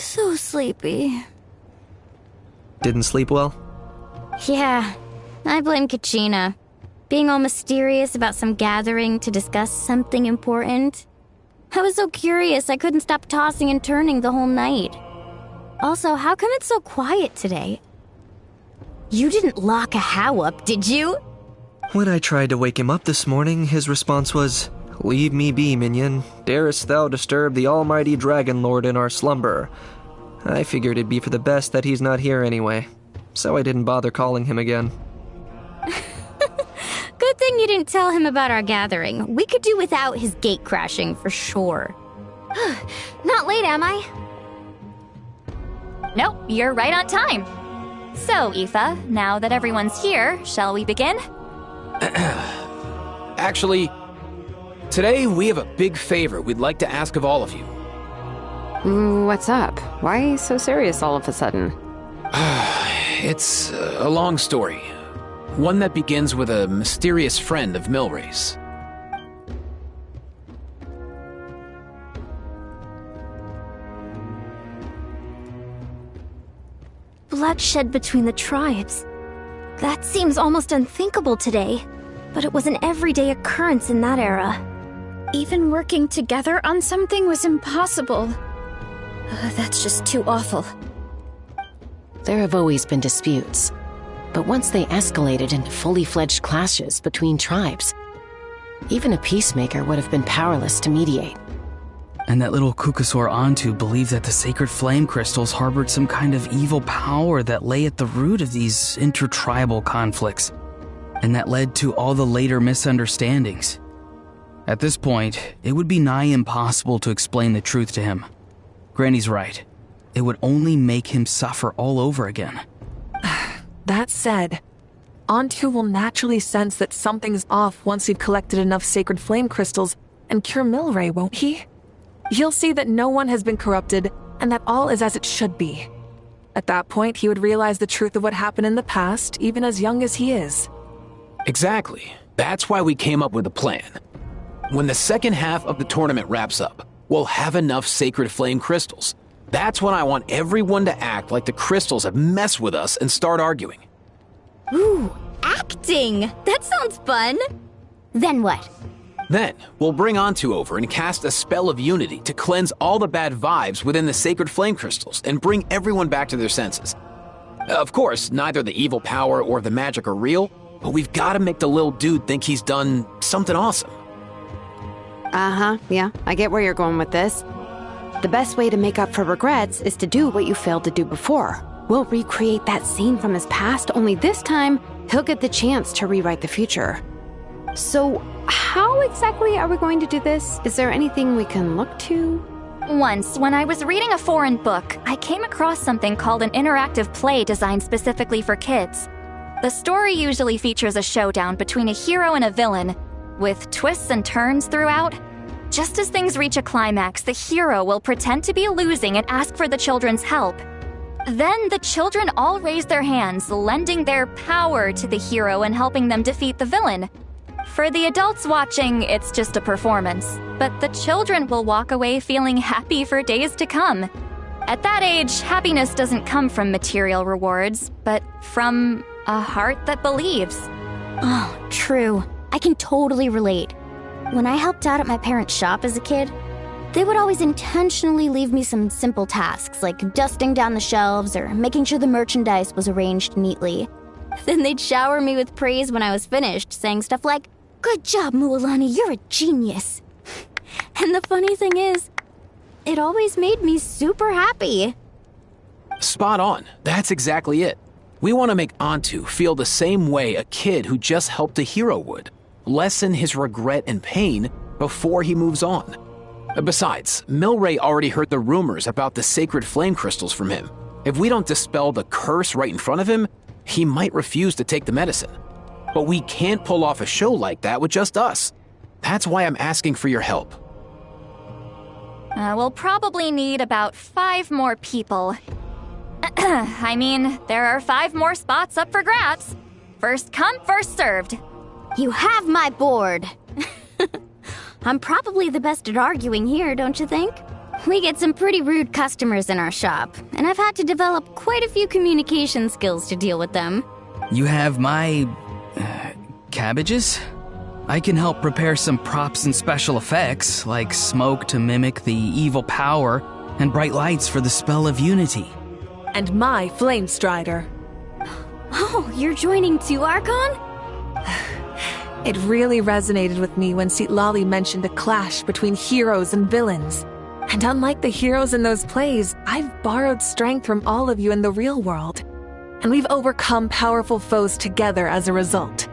So sleepy. Didn't sleep well? Yeah, I blame Kachina. Being all mysterious about some gathering to discuss something important. I was so curious I couldn't stop tossing and turning the whole night. Also, how come it's so quiet today? You didn't lock a How up, did you? When I tried to wake him up this morning, his response was, "Leave me be, minion. Darest thou disturb the almighty Dragon Lord in our slumber?" I figured it'd be for the best that he's not here anyway, so I didn't bother calling him again. Good thing you didn't tell him about our gathering. We could do without his gate crashing for sure. Not late, am I? Nope, you're right on time. So, Aoife, now that everyone's here, shall we begin? Actually, today we have a big favor we'd like to ask of all of you. What's up? Why so serious all of a sudden? It's a long story. One that begins with a mysterious friend of Milray's. Bloodshed between the tribes. That seems almost unthinkable today, but it was an everyday occurrence in that era. Even working together on something was impossible. That's just too awful. There have always been disputes, but once they escalated into fully fledged clashes between tribes, even a peacemaker would have been powerless to mediate. And that little Kukasaur Antu believed that the sacred flame crystals harbored some kind of evil power that lay at the root of these intertribal conflicts, and that led to all the later misunderstandings. At this point, it would be nigh impossible to explain the truth to him. Granny's right. It would only make him suffer all over again. That said, Antu will naturally sense that something's off once you've collected enough sacred flame crystals and cure Milray, won't he? He'll see that no one has been corrupted and that all is as it should be. At that point, he would realize the truth of what happened in the past, even as young as he is. Exactly. That's why we came up with a plan. When the second half of the tournament wraps up, we'll have enough sacred flame crystals. That's when I want everyone to act like the crystals have messed with us and start arguing. Ooh, acting! That sounds fun! Then what? Then, we'll bring Antu over and cast a spell of unity to cleanse all the bad vibes within the sacred flame crystals and bring everyone back to their senses. Of course, neither the evil power or the magic are real, but we've got to make the little dude think he's done something awesome. Yeah, I get where you're going with this. The best way to make up for regrets is to do what you failed to do before. We'll recreate that scene from his past, only this time, he'll get the chance to rewrite the future. So, how exactly are we going to do this? Is there anything we can look to? Once, when I was reading a foreign book, I came across something called an interactive play designed specifically for kids. The story usually features a showdown between a hero and a villain, with twists and turns throughout. Just as things reach a climax, the hero will pretend to be losing and ask for the children's help. Then the children all raise their hands, lending their power to the hero and helping them defeat the villain. For the adults watching, it's just a performance, but the children will walk away feeling happy for days to come. At that age, happiness doesn't come from material rewards, but from a heart that believes. Oh, true. I can totally relate. When I helped out at my parents' shop as a kid, they would always intentionally leave me some simple tasks like dusting down the shelves or making sure the merchandise was arranged neatly. Then they'd shower me with praise when I was finished, saying stuff like, "Good job, Mualani, you're a genius." And the funny thing is, it always made me super happy. Spot on. That's exactly it. We want to make Antu feel the same way a kid who just helped a hero would. Lessen his regret and pain before he moves on. Besides, Milray already heard the rumors about the sacred flame crystals from him. If we don't dispel the curse right in front of him, he might refuse to take the medicine. But we can't pull off a show like that with just us. That's why I'm asking for your help. We'll probably need about 5 more people. I mean, there are 5 more spots up for grabs. First come, first served. You have my board. I'm probably the best at arguing here, don't you think? We get some pretty rude customers in our shop, and I've had to develop quite a few communication skills to deal with them. You have my... cabbages? I can help prepare some props and special effects, like smoke to mimic the evil power, and bright lights for the spell of unity. And my Flame Strider. Oh, you're joining too, Archon? It really resonated with me when Lali mentioned a clash between heroes and villains. And unlike the heroes in those plays, I've borrowed strength from all of you in the real world. And we've overcome powerful foes together as a result.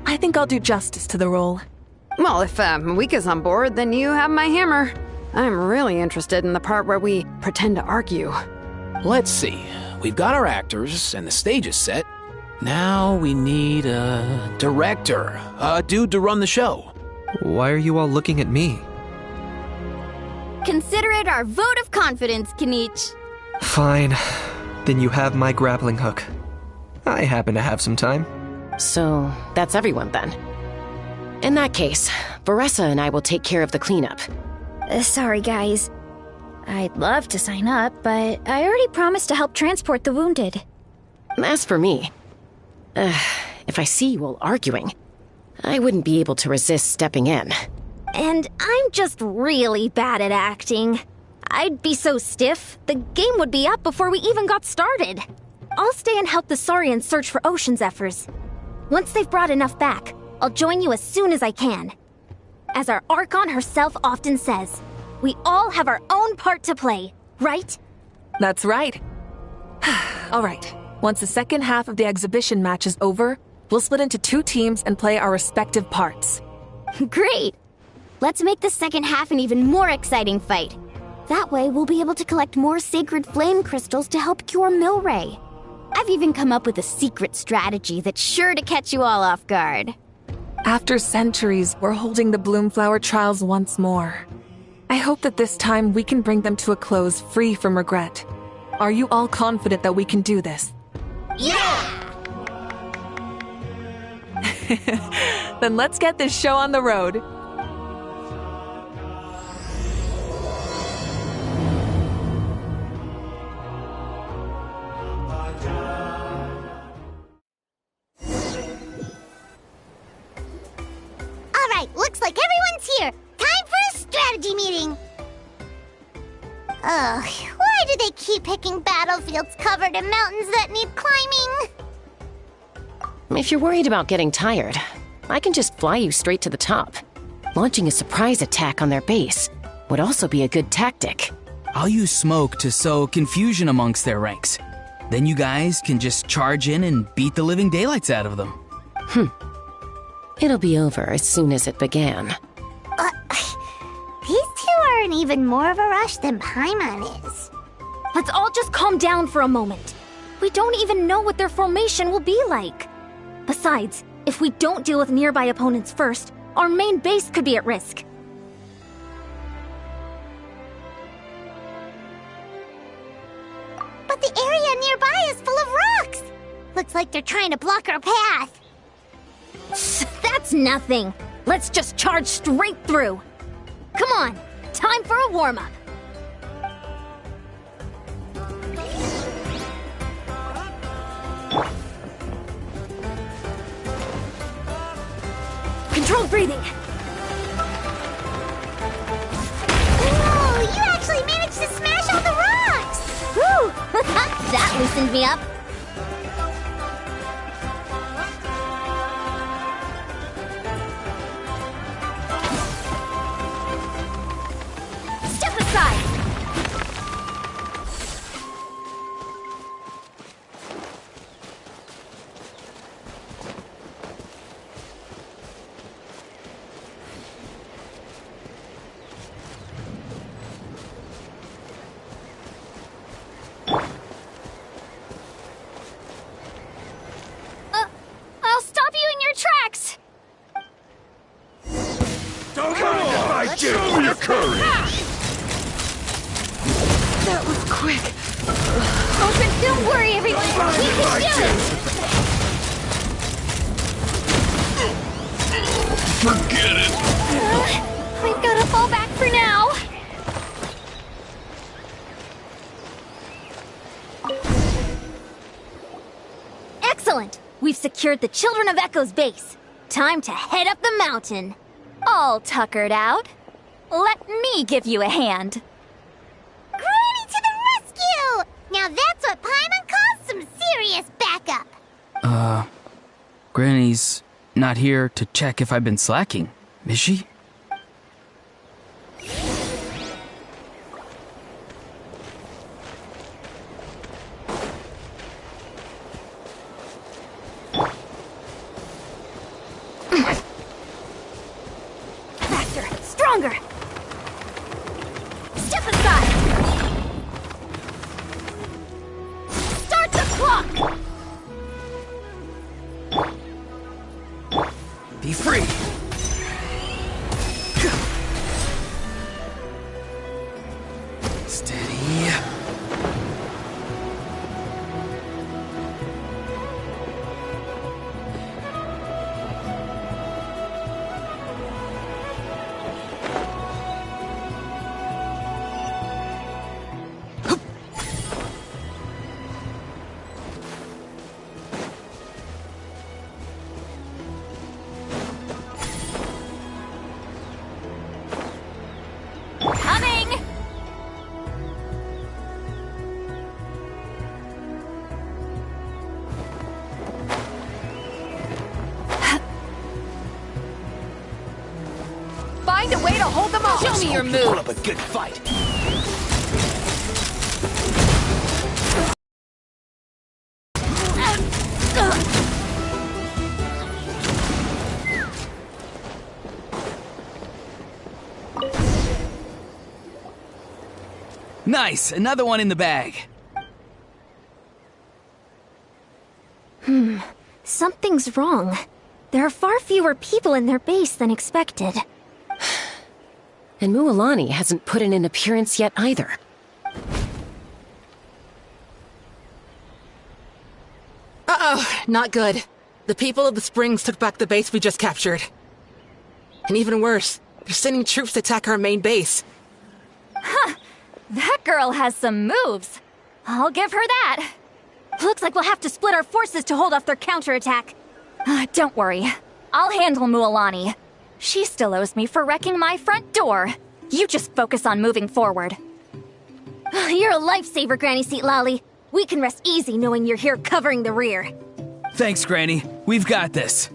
I think I'll do justice to the role. Well, if Mika's on board, then you have my hammer. I'm really interested in the part where we pretend to argue. Let's see. We've got our actors and the stage is set. Now we need a director, a dude to run the show. Why are you all looking at me? Consider it our vote of confidence, Kanich. Fine. Then you have my grappling hook. I happen to have some time. So, that's everyone then. In that case, Varessa and I will take care of the cleanup. Sorry, guys. I'd love to sign up, but I already promised to help transport the wounded. As for me, if I see you all arguing, I wouldn't be able to resist stepping in. And I'm just really bad at acting. I'd be so stiff, the game would be up before we even got started. I'll stay and help the Saurians search for ocean zephyrs. Once they've brought enough back, I'll join you as soon as I can. As our Archon herself often says, we all have our own part to play, right? That's right. All right. Once the second half of the exhibition match is over, we'll split into 2 teams and play our respective parts. Great! Let's make the second half an even more exciting fight. That way, we'll be able to collect more sacred flame crystals to help cure Milray. I've even come up with a secret strategy that's sure to catch you all off guard. After centuries, we're holding the Bloomflower trials once more. I hope that this time we can bring them to a close free from regret. Are you all confident that we can do this? Yeah! Then let's get this show on the road. Alright, looks like everyone's here. Time for a strategy meeting. Ugh, why do they keep picking battlefields covered in mountains that need climbing? If you're worried about getting tired, I can just fly you straight to the top. Launching a surprise attack on their base would also be a good tactic. I'll use smoke to sow confusion amongst their ranks. Then you guys can just charge in and beat the living daylights out of them. It'll be over as soon as it began. These two are in even more of a rush than Paimon is. Let's all just calm down for a moment. We don't even know what their formation will be like. Besides, if we don't deal with nearby opponents first, our main base could be at risk. But the area nearby is full of rocks. Looks like they're trying to block our path. That's nothing. Let's just charge straight through. Come on, time for a warm-up. Controlled breathing. Whoa, you actually managed to smash all the rocks! Whew! That loosened me up. Step aside. Show your courage! That was quick. Open, don't worry, everyone. We can do it! Forget it! We've got to fall back for now. Excellent! We've secured the Children of Echo's base. Time to head up the mountain. All tuckered out. Let me give you a hand. Granny to the rescue! Now that's what Paimon calls some serious backup. Granny's not here to check if I've been slacking, is she? Faster, stronger! Step aside! Start the clock! Be free! Steady. Coming! Find a way to hold them off. Show me your move. Put up a good fight. Nice! Another one in the bag. Something's wrong. There are far fewer people in their base than expected. And Mualani hasn't put in an appearance yet either. Uh-oh, not good. The people of the Springs took back the base we just captured. And even worse, they're sending troops to attack our main base. That girl has some moves. I'll give her that. Looks like we'll have to split our forces to hold off their counterattack. Don't worry. I'll handle Mualani. She still owes me for wrecking my front door. You just focus on moving forward. You're a lifesaver, Granny Seat Lolly. We can rest easy knowing you're here covering the rear. Thanks, Granny. We've got this.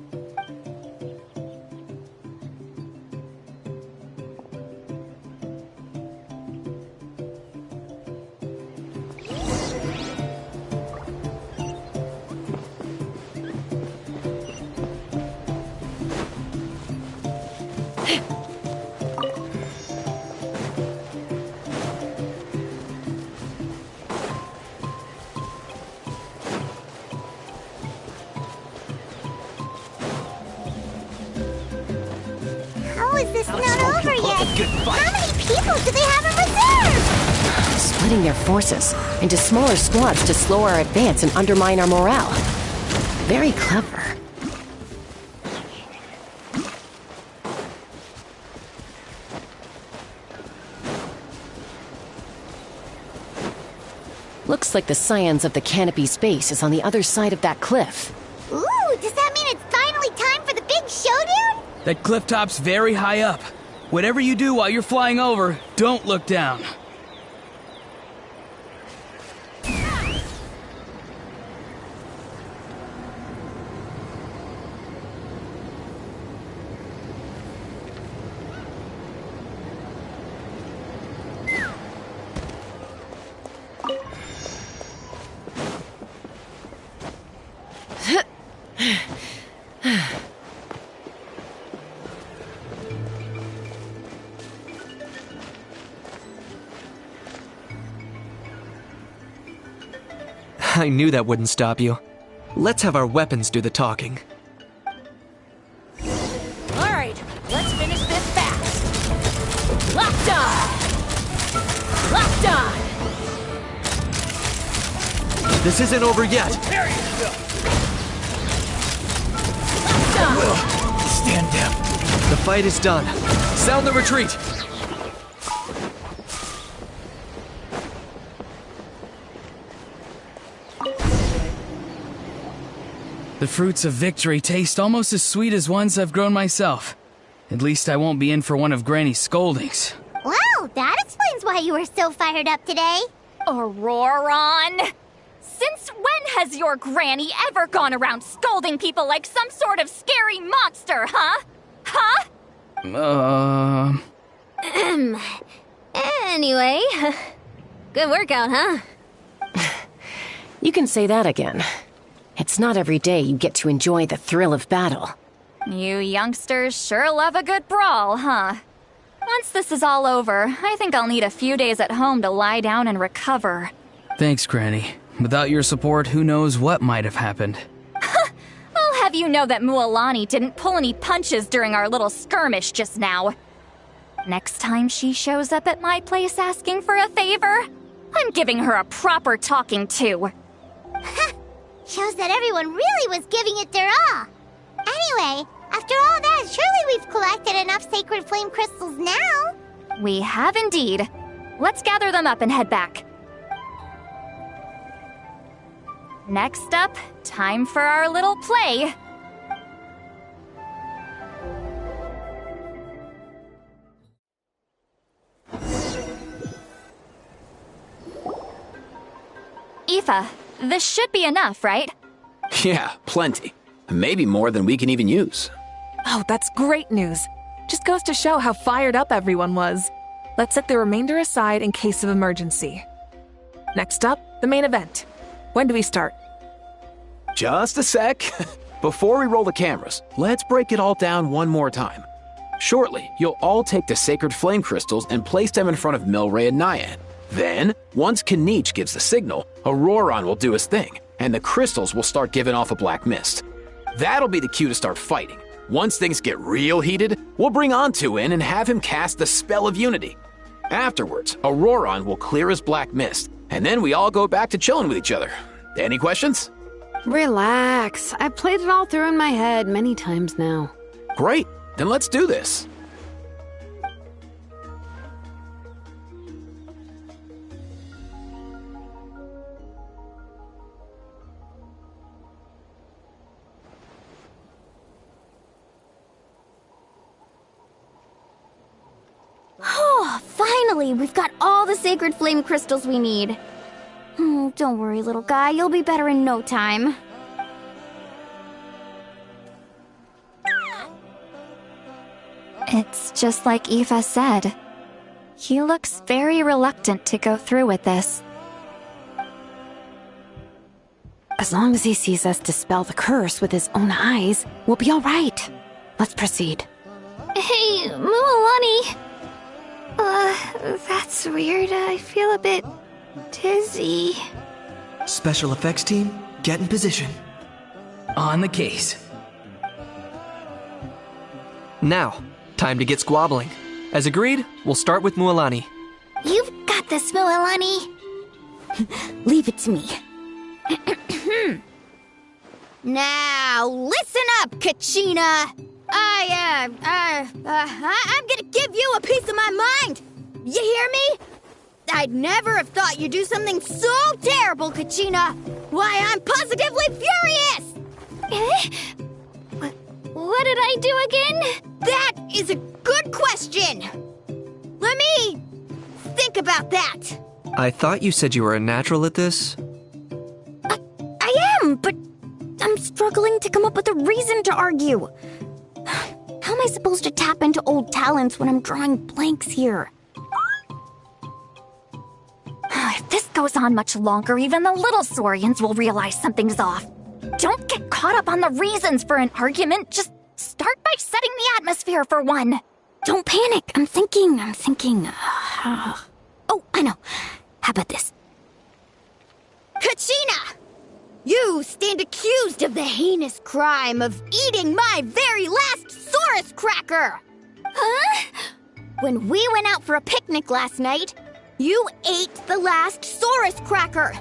How is this not over yet? How many people do they have in reserve? Splitting their forces into smaller squads to slow our advance and undermine our morale. Very clever. Looks like the Scions of the Canopy's base is on the other side of that cliff. Ooh, does that mean it's finally time for the big showdown? That cliff top's very high up. Whatever you do while you're flying over, don't look down. I knew that wouldn't stop you. Let's have our weapons do the talking. All right, let's finish this fast. Locked on! This isn't over yet. Stand down. The fight is done. Sound the retreat. The fruits of victory taste almost as sweet as ones I've grown myself. At least I won't be in for one of Granny's scoldings. Well, that explains why you were so fired up today. Auroron! Since when has your granny ever gone around scolding people like some sort of scary monster, huh? Huh? Anyway, good workout, huh? You can say that again. It's not every day you get to enjoy the thrill of battle. You youngsters sure love a good brawl, huh? Once this is all over, I think I'll need a few days at home to lie down and recover. Thanks, Granny. Without your support, who knows what might have happened. I'll have you know that Mualani didn't pull any punches during our little skirmish just now. Next time she shows up at my place asking for a favor, I'm giving her a proper talking to. Shows that everyone really was giving it their all. Anyway, after all that, surely we've collected enough sacred flame crystals now. We have indeed. Let's gather them up and head back. Next up, time for our little play. Aoife, this should be enough, right? Yeah, plenty. Maybe more than we can even use. Oh, that's great news. Just goes to show how fired up everyone was. Let's set the remainder aside in case of emergency. Next up, the main event. When do we start? Just a sec. Before we roll the cameras, let's break it all down one more time. Shortly, you'll all take the sacred flame crystals and place them in front of Milray and Nyan. Then, once Kanich gives the signal, Auroron will do his thing, and the crystals will start giving off a black mist. That'll be the cue to start fighting. Once things get real heated, we'll bring Antu in and have him cast the spell of unity. Afterwards, Auroron will clear his black mist, and then we all go back to chilling with each other. Any questions? Relax. I've played it all through in my head many times now. Great, then let's do this. Oh, finally! We've got all the sacred flame crystals we need. Don't worry, little guy. You'll be better in no time. It's just like Aoife said. He looks very reluctant to go through with this. As long as he sees us dispel the curse with his own eyes, we'll be all right. Let's proceed. Hey, Mualani. That's weird. I feel a bit dizzy. Special effects team, get in position. On the case. Now, time to get squabbling. As agreed, we'll start with Mualani. You've got this, Mualani. Leave it to me. Now, listen up, Kachina. I'm gonna give you a piece of my mind. You hear me? I'd never have thought you'd do something so terrible, Kachina. Why, I'm positively furious! What did I do again? That is a good question. Let me think about that. I thought you said you were a natural at this. I am, but I'm struggling to come up with a reason to argue. How am I supposed to tap into old talents when I'm drawing blanks here? If this goes on much longer, even the little Saurians will realize something's off. Don't get caught up on the reasons for an argument. Just start by setting the atmosphere for one. Don't panic. I'm thinking. Oh, I know. How about this? Kachina! You stand accused of the heinous crime of eating my very last Saurus cracker! Huh? When we went out for a picnic last night, you ate the last Saurus cracker.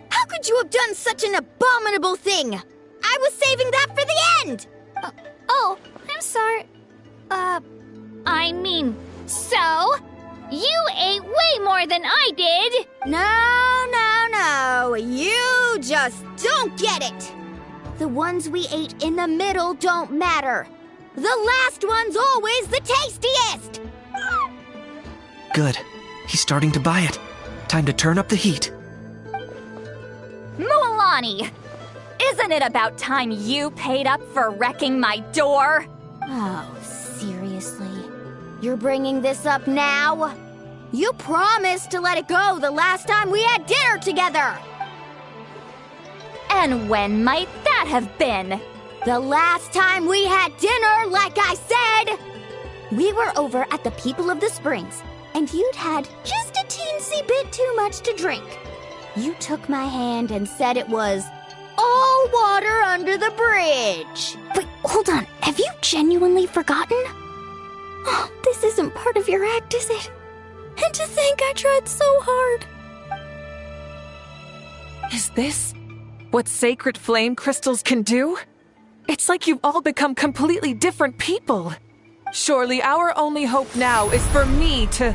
How could you have done such an abominable thing? I was saving that for the end! Oh, I'm sorry. I mean, so? You ate way more than I did! No. You just don't get it! The ones we ate in the middle don't matter. The last one's always the tastiest! Good. He's starting to buy it. Time to turn up the heat. Mualani! Isn't it about time you paid up for wrecking my door? Oh, seriously? You're bringing this up now? You promised to let it go the last time we had dinner together! And when might that have been? The last time we had dinner, like I said! We were over at the People of the Springs, and you'd had just a teensy bit too much to drink. You took my hand and said it was all water under the bridge. Wait, hold on. Have you genuinely forgotten? Oh, this isn't part of your act, is it? And to think I tried so hard. Is this what sacred flame crystals can do? It's like you've all become completely different people. Surely our only hope now is for me to...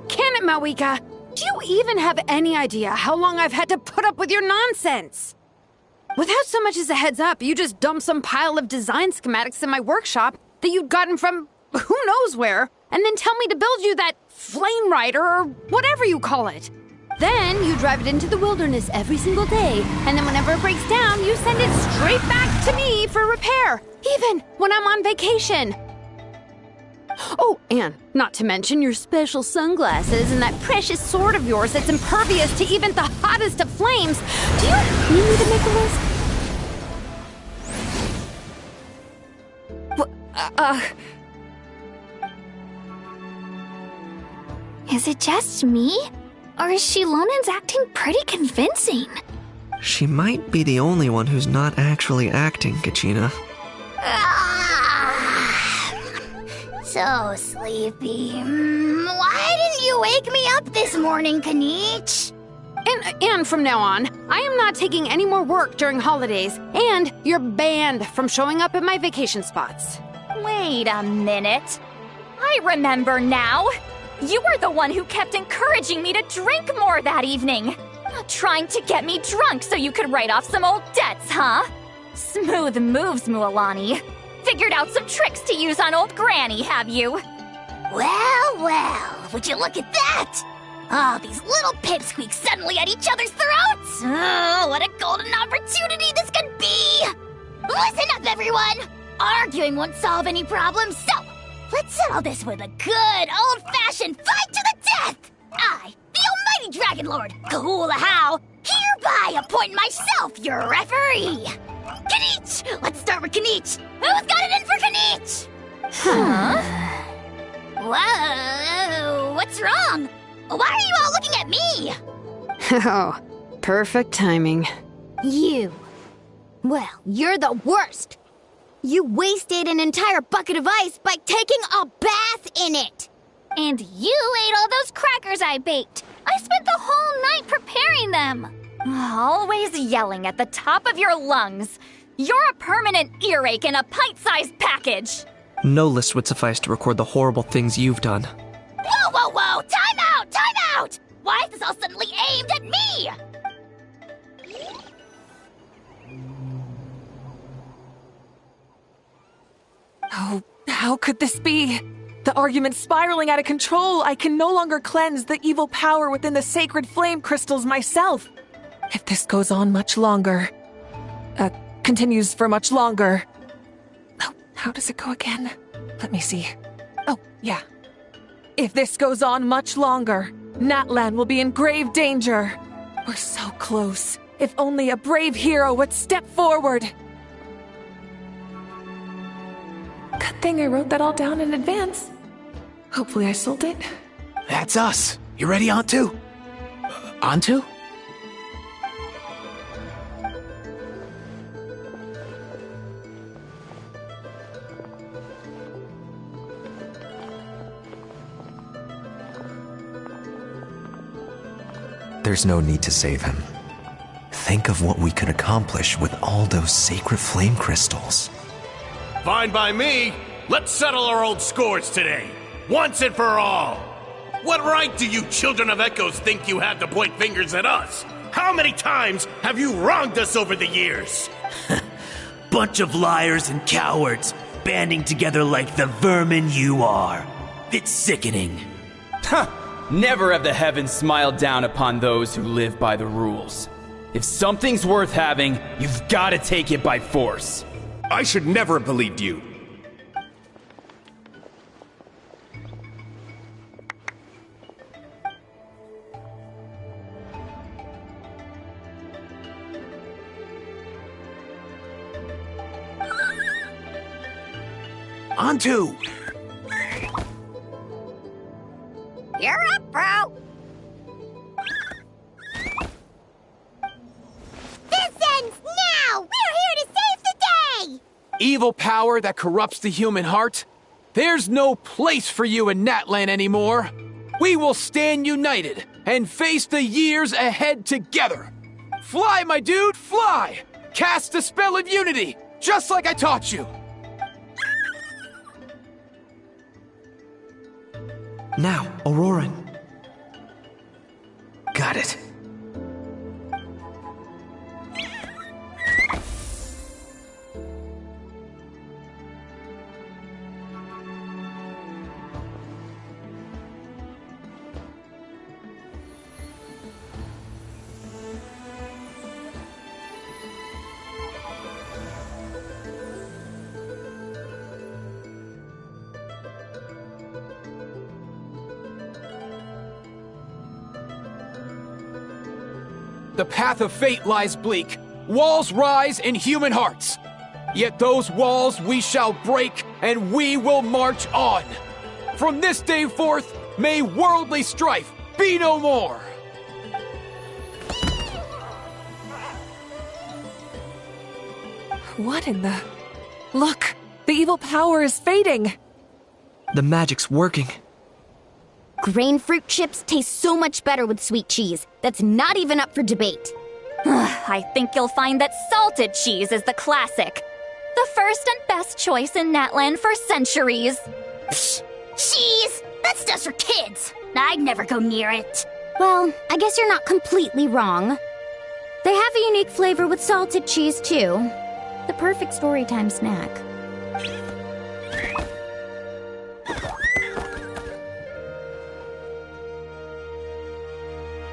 Can it, Mawika? Do you even have any idea how long I've had to put up with your nonsense? Without so much as a heads up, you just dumped some pile of design schematics in my workshop that you'd gotten from who knows where, and then tell me to build you that flame rider or whatever you call it. Then you drive it into the wilderness every single day, and then whenever it breaks down, you send it straight back to me for repair, even when I'm on vacation. Oh, and not to mention your special sunglasses and that precious sword of yours that's impervious to even the hottest of flames. Do you need me to make a list? Is it just me? Or is Shilonen's acting pretty convincing? She might be the only one who's not actually acting, Kachina. So sleepy. Why didn't you wake me up this morning, Kanich? And from now on, I am not taking any more work during holidays, and you're banned from showing up at my vacation spots. Wait a minute. I remember now. You were the one who kept encouraging me to drink more that evening. Trying to get me drunk so you could write off some old debts, huh? Smooth moves, Mualani. Figured out some tricks to use on old Granny, have you? Well, would you look at that? Oh, these little pipsqueaks suddenly at each other's throats. Oh, what a golden opportunity this could be. Listen up, everyone. Arguing won't solve any problems, so let's settle this with a good old-fashioned fight to the death. I, the almighty Dragon Lord, Kahula, hereby appoint myself your referee. Kanich! Let's start with Kanich. Who's got it in for Kanich? Huh? Whoa, what's wrong? Why are you all looking at me? Oh, perfect timing. You. Well, you're the worst. You wasted an entire bucket of ice by taking a bath in it. And you ate all those crackers I baked. I spent the whole night preparing them. Always yelling at the top of your lungs. You're a permanent earache in a pint-sized package. No list would suffice to record the horrible things you've done. Whoa! Time out! Why is this all suddenly aimed at me? Oh, how could this be? The argument's spiraling out of control. I can no longer cleanse the evil power within the sacred flame crystals myself. If this goes on much longer... continues for much longer... Oh, how does it go again? Let me see. Oh, yeah. If this goes on much longer, Natlan will be in grave danger. We're so close. If only a brave hero would step forward. Good thing I wrote that all down in advance. Hopefully I sold it. That's us. You ready, Antu? Antu? there's no need to save him. Think of what we could accomplish with all those sacred flame crystals. Fine by me. Let's settle our old scores today. Once and for all. What right do you children of Echoes think you have to point fingers at us? How many times have you wronged us over the years? Bunch of liars and cowards, banding together like the vermin you are. It's sickening. Huh! Never have the heavens smiled down upon those who live by the rules. If something's worth having, you've got to take it by force. I should never have believed you. Onto! You're up, bro! This ends now! We're here to save the day! Evil power that corrupts the human heart? There's no place for you in Natlan anymore. We will stand united and face the years ahead together. Fly, my dude, fly! Cast a spell of unity, just like I taught you. Now, Auroran. Got it. The path of fate lies bleak. Walls rise in human hearts. Yet those walls we shall break, and we will march on. From this day forth, may worldly strife be no more. What in the... Look! The evil power is fading! The magic's working. Grain fruit chips taste so much better with sweet cheese. That's not even up for debate. I think you'll find that salted cheese is the classic. The first and best choice in Natlan for centuries. Psh, cheese! That stuff's for kids. I'd never go near it. Well, I guess you're not completely wrong. They have a unique flavor with salted cheese, too. The perfect storytime snack.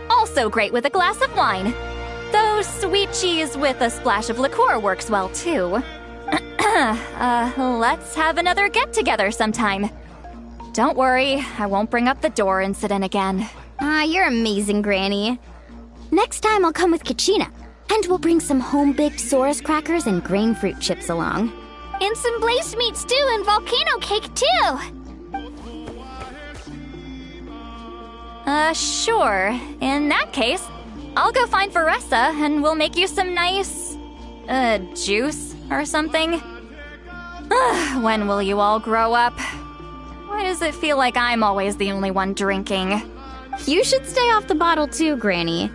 Also great with a glass of wine. Though sweet cheese with a splash of liqueur works well, too. Let's have another get-together sometime. Don't worry, I won't bring up the door incident again. You're amazing, Granny. Next time I'll come with Kachina, and we'll bring some home-baked Saurus crackers and grain fruit chips along. And some blaze meat stew and volcano cake, too! Sure. In that case, I'll go find Varessa and we'll make you some nice, juice or something. When will you all grow up? Why does it feel like I'm always the only one drinking? You should stay off the bottle too, Granny.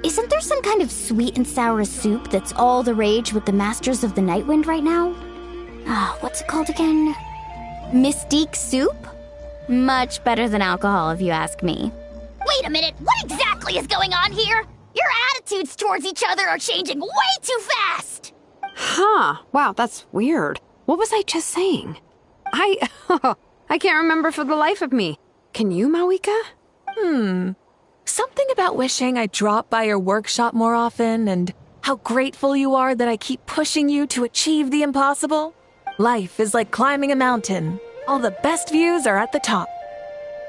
Isn't there some kind of sweet and sour soup that's all the rage with the Masters of the Nightwind right now? What's it called again? Mystique soup? Much better than alcohol, if you ask me. Wait a minute, what exactly is going on here? Your attitudes towards each other are changing way too fast! Huh. Wow, that's weird. What was I just saying? I can't remember for the life of me. Can you, Mawika? Something about wishing I dropped by your workshop more often and how grateful you are that I keep pushing you to achieve the impossible. Life is like climbing a mountain. All the best views are at the top.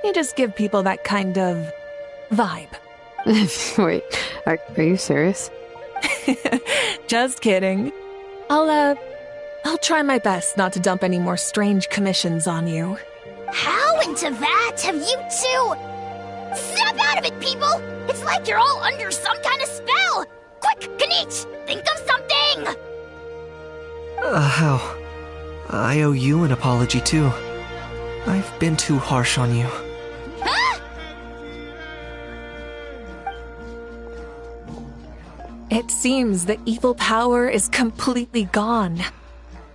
You just give people that kind of vibe. Wait, are you serious? Just kidding. I'll try my best not to dump any more strange commissions on you. How into that have you two... Snap out of it, people! It's like you're all under some kind of spell! Quick, Kanich, think of something! How? I owe you an apology, too. I've been too harsh on you. Huh? It seems the evil power is completely gone.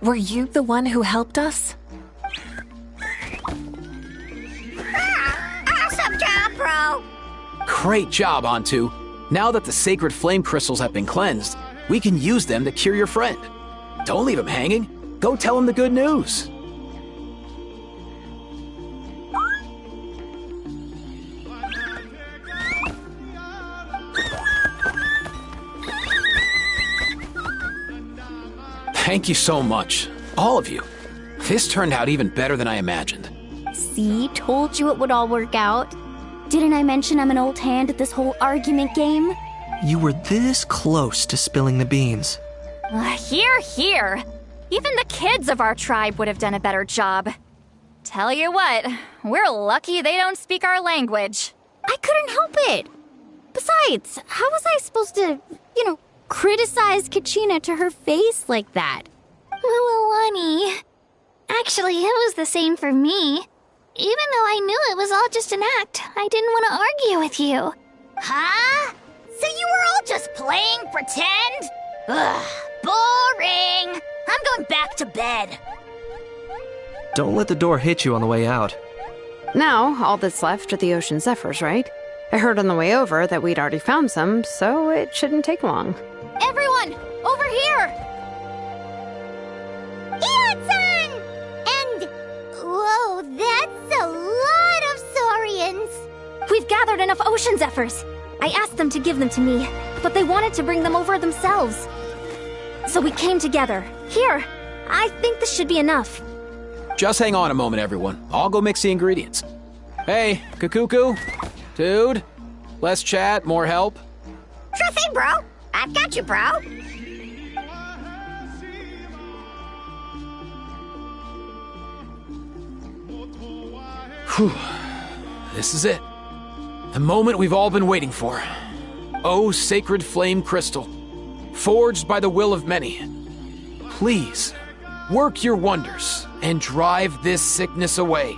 Were you the one who helped us? Awesome job, bro! Great job, Antu. Now that the sacred flame crystals have been cleansed, we can use them to cure your friend. Don't leave him hanging. Go tell him the good news. Thank you so much, all of you. This turned out even better than I imagined. See, told you it would all work out. Didn't I mention I'm an old hand at this whole argument game? You were this close to spilling the beans. Hear, hear. Even the kids of our tribe would have done a better job. Tell you what, we're lucky they don't speak our language. I couldn't help it. Besides, how was I supposed to, criticize Kachina to her face like that? Muawani. Actually, it was the same for me. Even though I knew it was all just an act, I didn't want to argue with you. Huh? So you were all just playing pretend? Ugh, boring. I'm going back to bed. Don't let the door hit you on the way out. Now, all that's left are the ocean zephyrs, right? I heard on the way over that we'd already found some, so it shouldn't take long. Everyone, over here! Ion-san! And... whoa, that's a lot of saurians! We've gathered enough ocean zephyrs. I asked them to give them to me, but they wanted to bring them over themselves. So we came together. Here, I think this should be enough. Just hang on a moment, everyone. I'll go mix the ingredients. Hey, Kakuku? Dude? Less chat, more help? Sure thing, bro. I've got you, bro. Whew. This is it. The moment we've all been waiting for. Oh, sacred flame crystal, forged by the will of many. Please, work your wonders and drive this sickness away.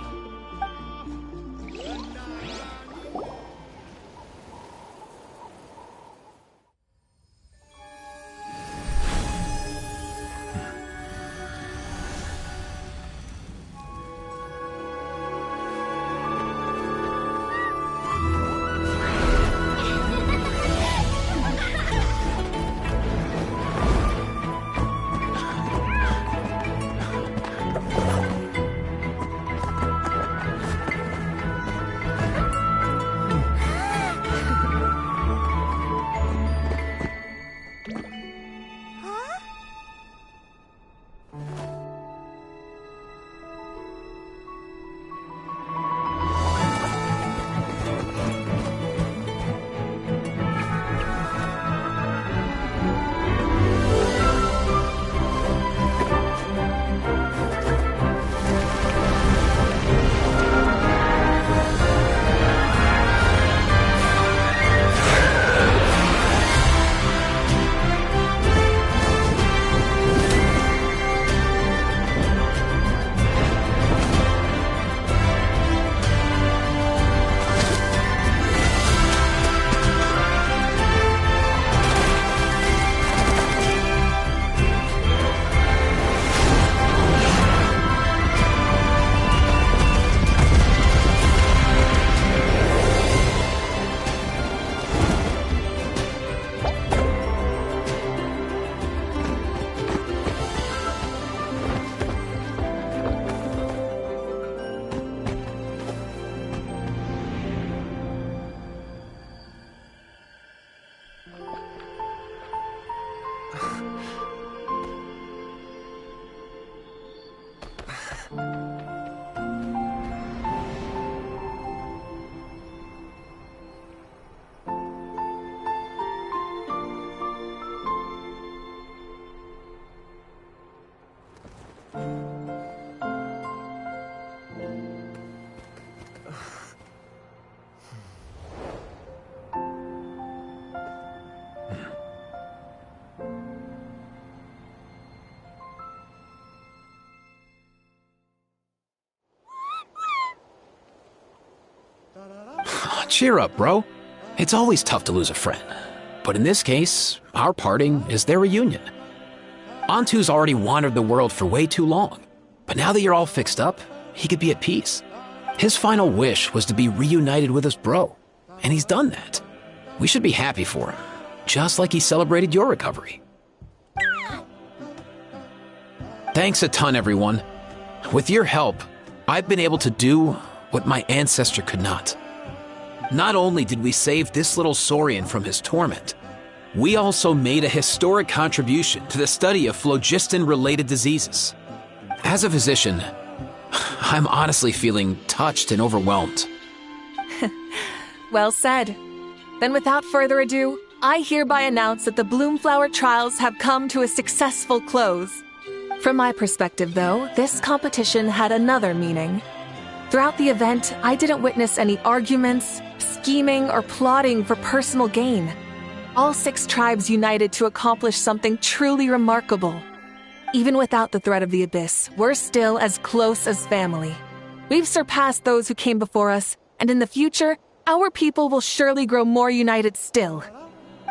Cheer up, bro. It's always tough to lose a friend. But in this case, our parting is their reunion. Antu's already wandered the world for way too long, but now that you're all fixed up, he could be at peace. His final wish was to be reunited with his bro, and he's done that. We should be happy for him, just like he celebrated your recovery. Thanks a ton, everyone. With your help, I've been able to do what my ancestor could not. Not only did we save this little Saurian from his torment, we also made a historic contribution to the study of phlogiston-related diseases. As a physician, I'm honestly feeling touched and overwhelmed. Well said. Then without further ado, I hereby announce that the Bloomflower trials have come to a successful close. From my perspective, though, this competition had another meaning. Throughout the event, I didn't witness any arguments, scheming, or plotting for personal gain. All 6 tribes united to accomplish something truly remarkable. Even without the threat of the Abyss, we're still as close as family. We've surpassed those who came before us, and in the future, our people will surely grow more united still.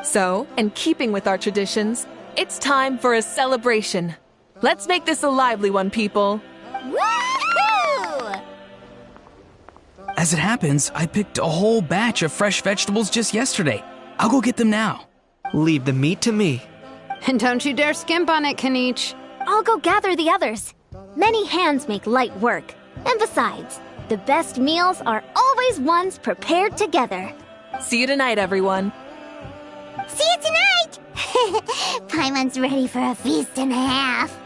So, in keeping with our traditions, it's time for a celebration. Let's make this a lively one, people. Woohoo! As it happens, I picked a whole batch of fresh vegetables just yesterday. I'll go get them now. Leave the meat to me. And don't you dare skimp on it, Kanich. I'll go gather the others. Many hands make light work. And besides, the best meals are always ones prepared together. See you tonight, everyone. See you tonight! Paimon's ready for a feast and a half.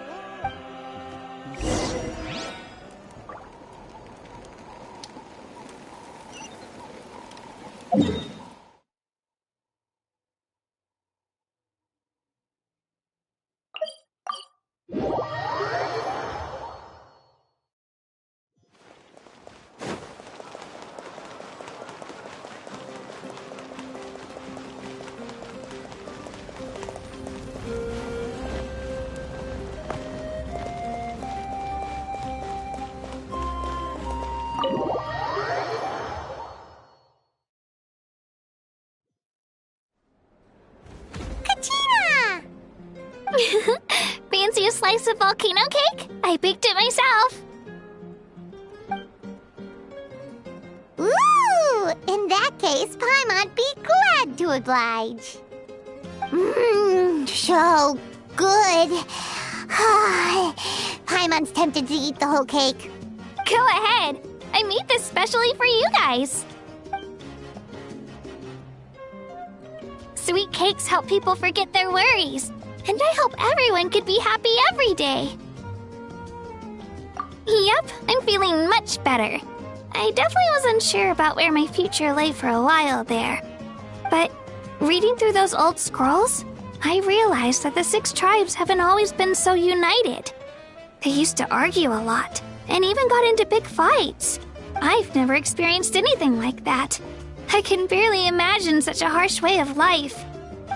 Fancy a slice of volcano cake? I baked it myself. Ooh! In that case, Paimon'd be glad to oblige. Mmm, so good. Paimon's tempted to eat the whole cake. Go ahead. I made this specially for you guys. Sweet cakes help people forget their worries. And I hope everyone could be happy every day. Yep, I'm feeling much better. I definitely was unsure about where my future lay for a while there. But reading through those old scrolls, I realized that the 6 tribes haven't always been so united. They used to argue a lot, and even got into big fights. I've never experienced anything like that. I can barely imagine such a harsh way of life.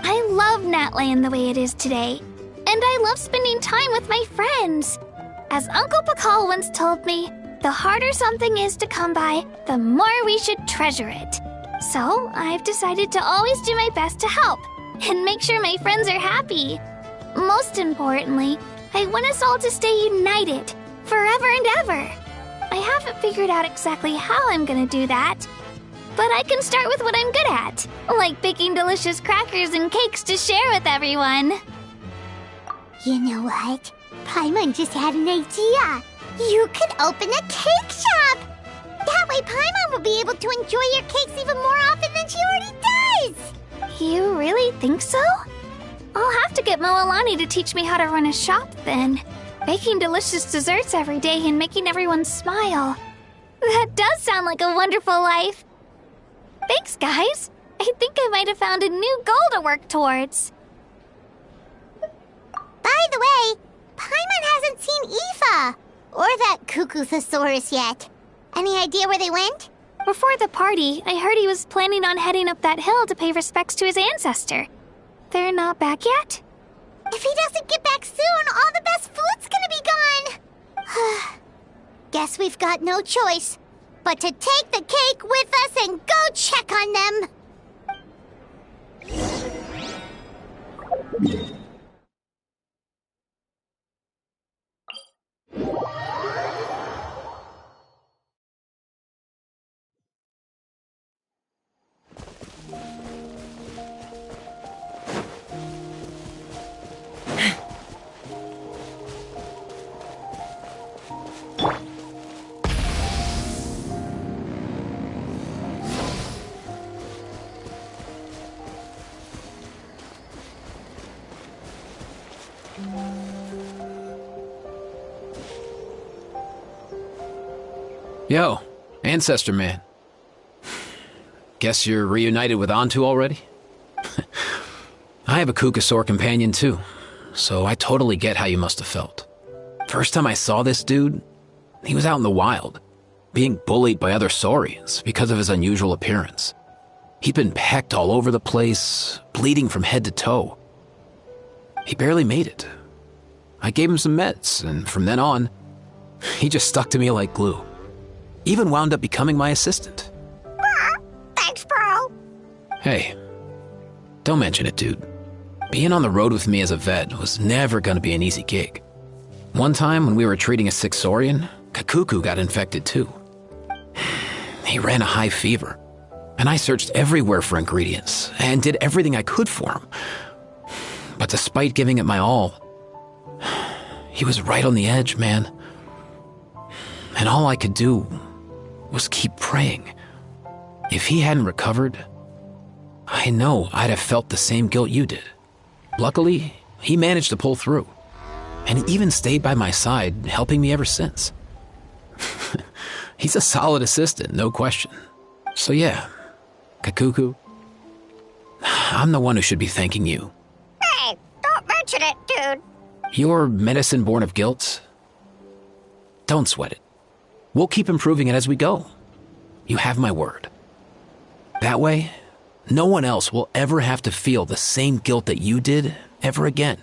I love Natland the way it is today, and I love spending time with my friends. As Uncle Pakal once told me, the harder something is to come by, the more we should treasure it. So I've decided to always do my best to help, and make sure my friends are happy. Most importantly, I want us all to stay united, forever and ever. I haven't figured out exactly how I'm gonna do that, but I can start with what I'm good at, like baking delicious crackers and cakes to share with everyone. You know what? Paimon just had an idea. You could open a cake shop. That way Paimon will be able to enjoy your cakes even more often than she already does. You really think so? I'll have to get Moalani to teach me how to run a shop then. Baking delicious desserts every day and making everyone smile. That does sound like a wonderful life. Thanks, guys. I think I might have found a new goal to work towards. By the way, Paimon hasn't seen Aoife or that Cuckoo-thesaurus yet. Any idea where they went? Before the party, I heard he was planning on heading up that hill to pay respects to his ancestor. They're not back yet? If he doesn't get back soon, all the best food's gonna be gone. Guess we've got no choice but to take the cake with us and go check on them. Yo, Ancestor Man. Guess you're reunited with Antu already? I have a Kukasaur companion too, so I totally get how you must have felt. First time I saw this dude, he was out in the wild, being bullied by other saurians because of his unusual appearance. He'd been pecked all over the place, bleeding from head to toe. He barely made it. I gave him some meds, and from then on, he just stuck to me like glue. Even wound up becoming my assistant. Thanks, bro. Hey, don't mention it, dude. Being on the road with me as a vet was never gonna be an easy gig. One time when we were treating a sick saurian, Kakuku got infected too. He ran a high fever, and I searched everywhere for ingredients and did everything I could for him. But despite giving it my all, he was right on the edge, man. And all I could do was keep praying. If he hadn't recovered, I know I'd have felt the same guilt you did. Luckily, he managed to pull through, and he even stayed by my side, helping me ever since. He's a solid assistant, no question. So yeah, Kakuku, I'm the one who should be thanking you. Hey, don't mention it, dude. Your medicine born of guilt? Don't sweat it. We'll keep improving it as we go. You have my word. That way, no one else will ever have to feel the same guilt that you did ever again.